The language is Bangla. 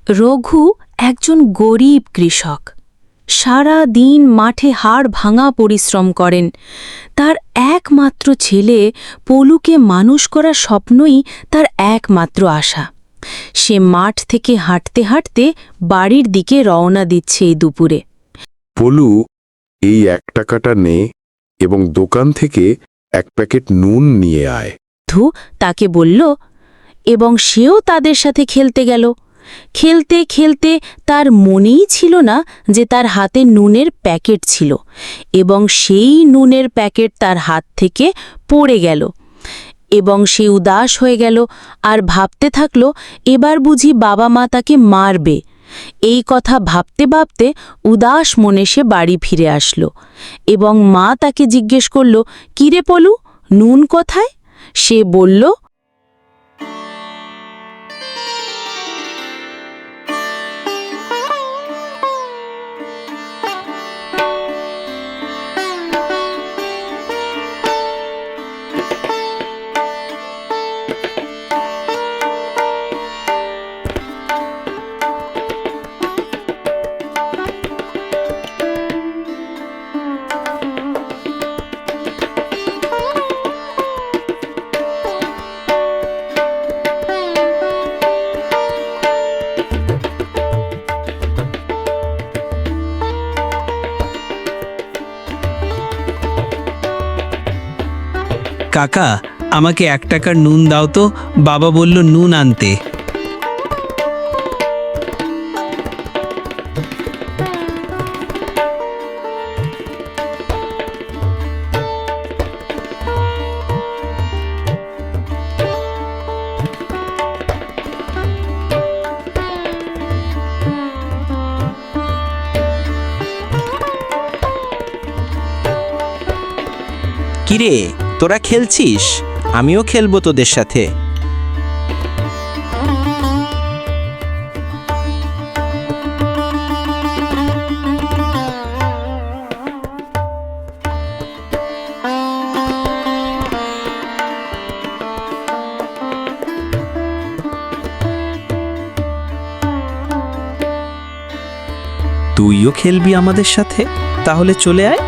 রঘু একজন গরিব কৃষক। সারা দিন মাঠে হাড় ভাঙা পরিশ্রম করেন। তার একমাত্র ছেলে পলুকে মানুষ করার স্বপ্নই তার একমাত্র আশা। সে মাঠ থেকে হাঁটতে হাঁটতে বাড়ির দিকে রওনা দিচ্ছে এই দুপুরে। পলু, এই 1 টাকাটা নে এবং দোকান থেকে 1 প্যাকেট নুন নিয়ে আয়। ধু তাকে বলল, এবং সেও তাদের সাথে খেলতে গেল। খেলতে খেলতে তার মনেই ছিল না যে তার হাতে নুনের প্যাকেট ছিল, এবং সেই নুনের প্যাকেট তার হাত থেকে পড়ে গেল। এবং সে উদাস হয়ে গেল আর ভাবতে থাকল, এবার বুঝি বাবা মা তাকে মারবে। এই কথা ভাবতে ভাবতে উদাস মনে সে বাড়ি ফিরে আসলো, এবং মা তাকে জিজ্ঞেস করল, কিরে পলু, নুন কোথায়? সে বলল, কাকা, আমাকে 1 টাকার নুন দাও তো, বাবা বলল নুন আনতে। কিরে, তোরা খেলছিস? আমিও খেলবো তোদের সাথে। তুইও খেলবি আমাদের সাথে? তাহলে চলে আয়।